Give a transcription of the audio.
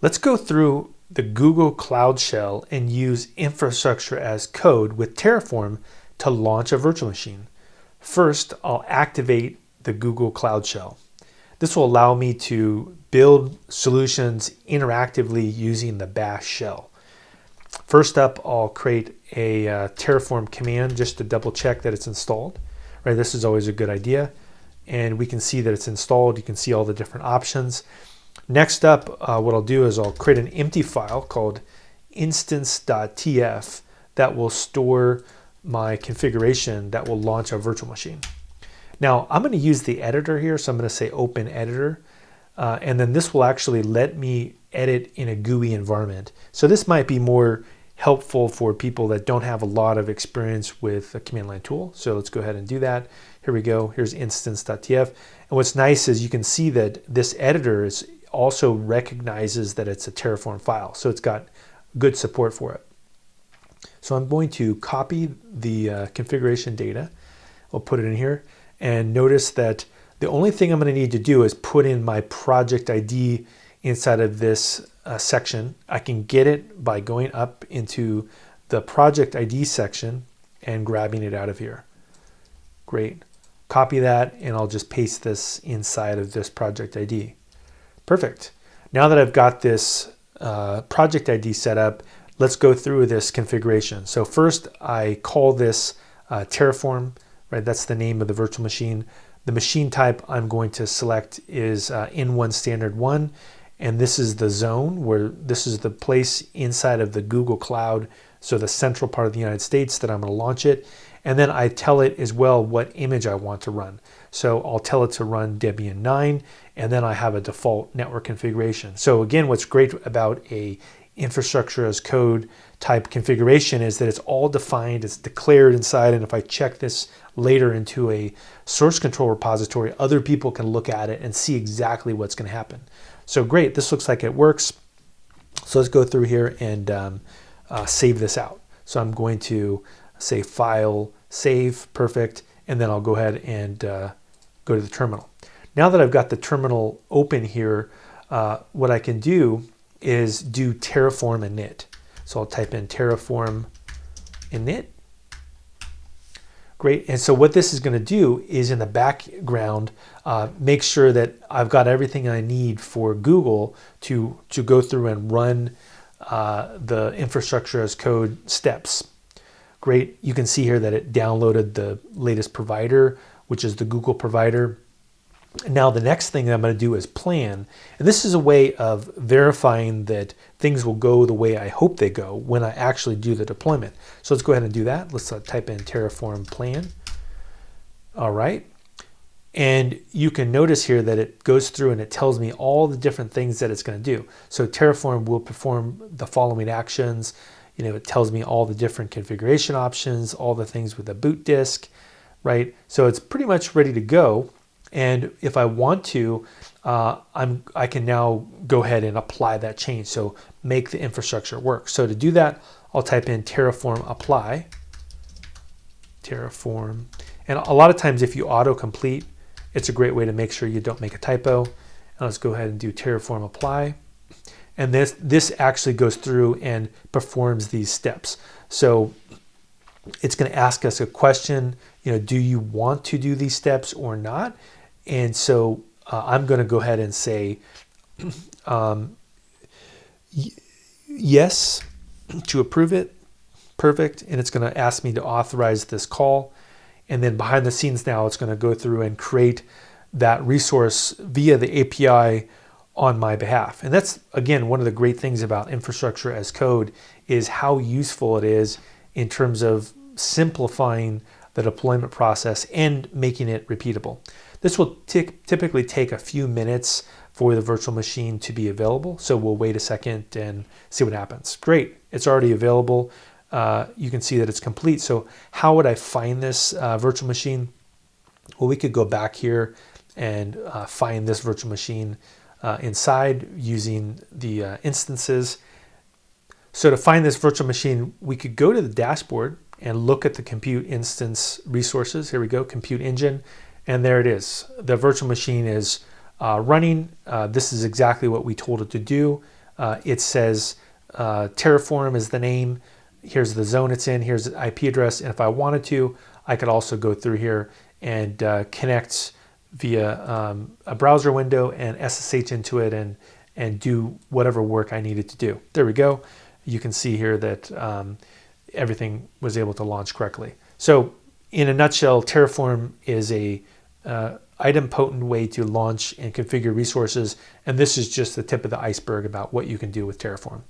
Let's go through the Google Cloud Shell and use infrastructure as code with Terraform to launch a virtual machine. First, I'll activate the Google Cloud Shell. This will allow me to build solutions interactively using the bash shell. First up, I'll create a Terraform command just to double check that it's installed. Right, this is always a good idea. And we can see that it's installed. You can see all the different options. Next up, what I'll do is I'll create an empty file called instance.tf that will store my configuration that will launch a virtual machine. Now, I'm going to use the editor here, so I'm going to say open editor, and then this will actually let me edit in a GUI environment. So this might be more helpful for people that don't have a lot of experience with a command line tool. So let's go ahead and do that. Here we go. Here's instance.tf. And what's nice is you can see that this editor also recognizes that it's a Terraform file. So it's got good support for it. So I'm going to copy the configuration data. I'll put it in here. And notice that the only thing I'm going to need to do is put in my project ID inside of this section. I can get it by going up into the project ID section and grabbing it out of here. Great. Copy that, and I'll just paste this inside of this project ID. Perfect. Now that I've got this project ID set up, let's go through this configuration. So first, I call this Terraform, right? That's the name of the virtual machine. The machine type I'm going to select is N1 Standard 1, and this is the zone where this is the place inside of the Google Cloud, so the central part of the United States that I'm going to launch it. And then I tell it as well what image I want to run. So I'll tell it to run Debian 9, and then I have a default network configuration. So again, what's great about a infrastructure as code type configuration is that it's all defined, it's declared inside, and if I check this later into a source control repository, other people can look at it and see exactly what's going to happen. So great, this looks like it works. So let's go through here and save this out. So I'm going to say File, Save, perfect, and then I'll go ahead and go to the terminal. Now that I've got the terminal open here, what I can do is do Terraform init. So I'll type in Terraform init. Great, and so what this is going to do is in the background make sure that I've got everything I need for Google to go through and run the infrastructure as code steps. Great, you can see here that it downloaded the latest provider, which is the Google provider. Now the next thing I'm going to do is plan, and this is a way of verifying that things will go the way I hope they go when I actually do the deployment. So let's go ahead and do that. Let's type in Terraform plan. All right, and you can notice here that it goes through and it tells me all the different things that it's going to do. So Terraform will perform the following actions. You know, it tells me all the different configuration options, all the things with the boot disk, right? So it's pretty much ready to go. And if I want to, I can now go ahead and apply that change. So make the infrastructure work. So to do that, I'll type in Terraform apply, Terraform. And a lot of times if you autocomplete, it's a great way to make sure you don't make a typo. And let's go ahead and do Terraform apply. And this actually goes through and performs these steps. So it's going to ask us a question, you know, do you want to do these steps or not? And so I'm going to go ahead and say yes to approve it. Perfect. And it's going to ask me to authorize this call. And then behind the scenes now, it's going to go through and create that resource via the API on my behalf. And that's, again, one of the great things about infrastructure as code is how useful it is in terms of simplifying the deployment process and making it repeatable. This will typically take a few minutes for the virtual machine to be available. So we'll wait a second and see what happens. Great, it's already available. You can see that it's complete. So how would I find this virtual machine? Well, we could go back here and find this virtual machine inside using the instances. So to find this virtual machine, we could go to the dashboard and look at the compute instance resources. Here we go, compute engine, and there it is. The virtual machine is running. This is exactly what we told it to do. It says Terraform is the name. Here's the zone it's in. Here's the IP address. And if I wanted to, I could also go through here and connect via a browser window and SSH into it and do whatever work I needed to do. There we go. You can see here that everything was able to launch correctly. So in a nutshell, Terraform is a idempotent way to launch and configure resources. And this is just the tip of the iceberg about what you can do with Terraform.